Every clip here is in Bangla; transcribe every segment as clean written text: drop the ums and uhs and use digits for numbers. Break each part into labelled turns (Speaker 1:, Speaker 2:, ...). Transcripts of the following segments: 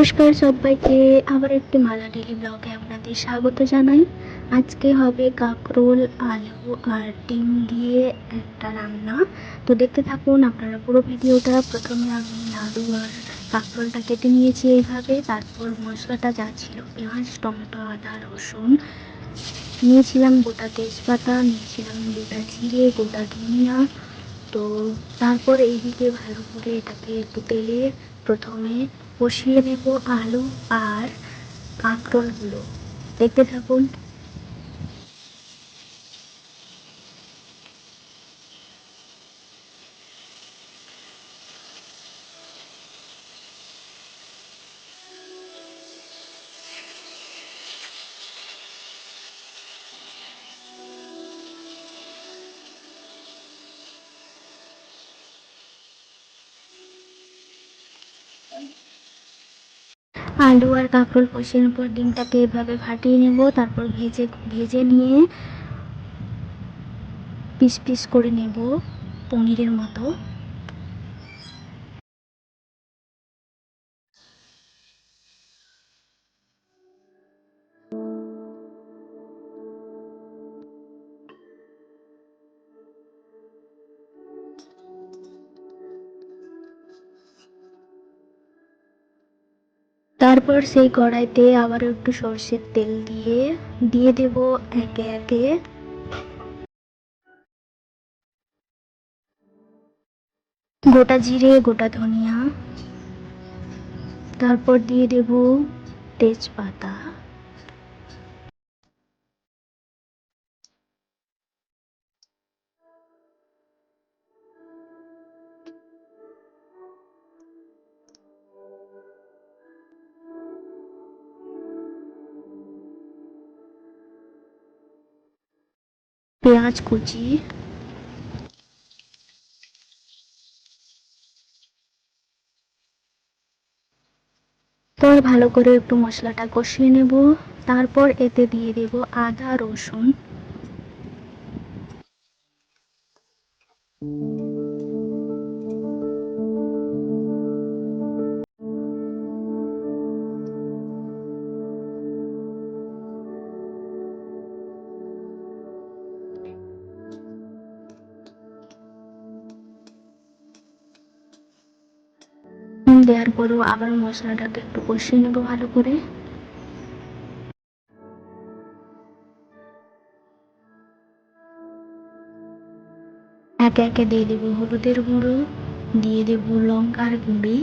Speaker 1: নমস্কার সবাইকে, আবার একটি মালা ডেইলি ব্লগে আপনাদের স্বাগত জানাই। আজকে হবে কাঁকরোল, আলু আর ডিম দিয়ে একটা রান্না। তো দেখতে থাকুন আপনারা পুরো ভিডিওটা। প্রথমে আমি আলু আর কাঁকরোলটা কেটে নিয়েছি এইভাবে। তারপর মশলাটা যা ছিল, পেঁয়াজ, টমেটো, আদা, রসুন, নিয়েছিলাম গোটা তেজপাতা, নিয়েছিলাম গোটা জিরে, গোটা ধনিয়া। তো তারপর এইদিকে ভালো করে এটাকে একটু তেলে প্রথমে কষিয়ে নেব আলু আর কাঁকরোলগুলো। দেখতে থাকুন। আলু আর কাঁকরোল কষিয়ে পর ডিমটাকে এভাবে ফাটিয়ে নেব। তারপর ভেজে ভেজে নিয়ে পিস পিস করে নেব পনিরের মতো। তারপর সেই কড়াইতে আবার একটু সর্ষের তেল দিয়ে দিয়ে দেব একে একে গোটা জিরে, গোটা ধনিয়া, তারপর দিয়ে দেব তেজপাতা, পেঁয়াজ কুচি, তারপর ভালো করে একটু মশলাটা কষিয়ে নেব। তারপর এতে দিয়ে দেব আদা রসুন, দেওয়ার পরও আবার মশলাটাকে একটু কষিয়ে নেব ভালো করে। একে একে দিয়ে দেব হলুদের গুঁড়ো, দিয়ে দেব লঙ্কার গুঁড়ি,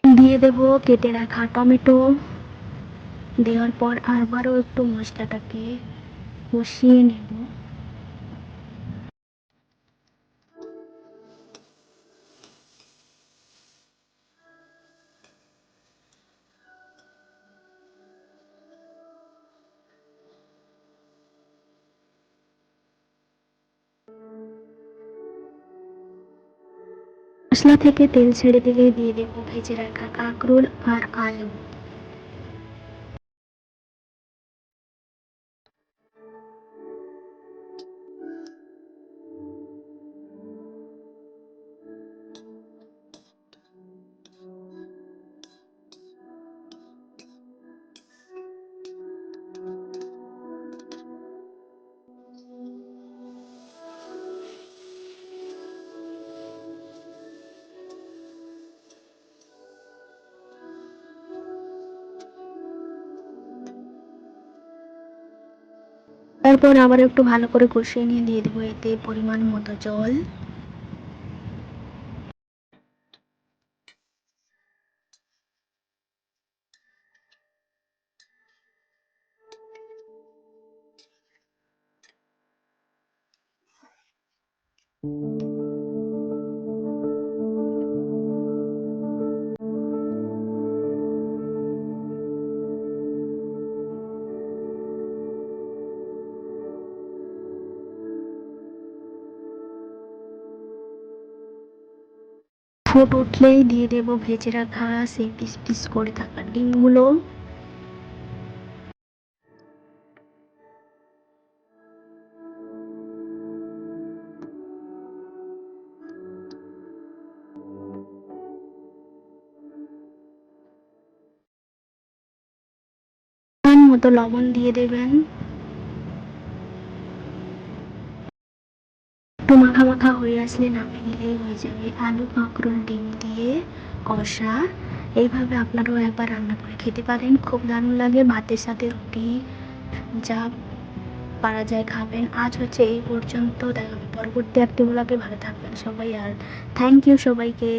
Speaker 1: দিয়ে দেব কেটে রাখা টমেটো। দেওয়ার পর আবারও একটু মশলাটাকে কষিয়ে নেব। মশলা থেকে তেল ছেড়ে দিলে দিয়ে দেব ভেজে রাখা কাঁকরোল আর আলু। তারপর আবার একটু ভালো করে কষিয়ে নিয়ে দিয়ে দেবো এতে পরিমাণ মতো জল। ফুট উঠলেই দিয়ে দেবো ভেজে রাখা সেই পিস পিস করে থাকা ডিমগুলো। পরিমাণ মতো লবণ দিয়ে দেবেন। একটু মাখা মাখা হয়ে আসলে নামিয়ে নিলেই হয়ে যাবে আলু কাঁকরোল ডিম দিয়ে কষা। এইভাবে আপনারাও একবার রান্না করে খেতে পারেন, খুব দারুণ লাগে। ভাতের সাথে রুটি যা পারা যায় খাবেন। আজ হচ্ছে এই পর্যন্ত, দেখা হবে পরবর্তী একটি ব্লগে। ভালো থাকবেন সবাই, আর থ্যাংক ইউ সবাইকে।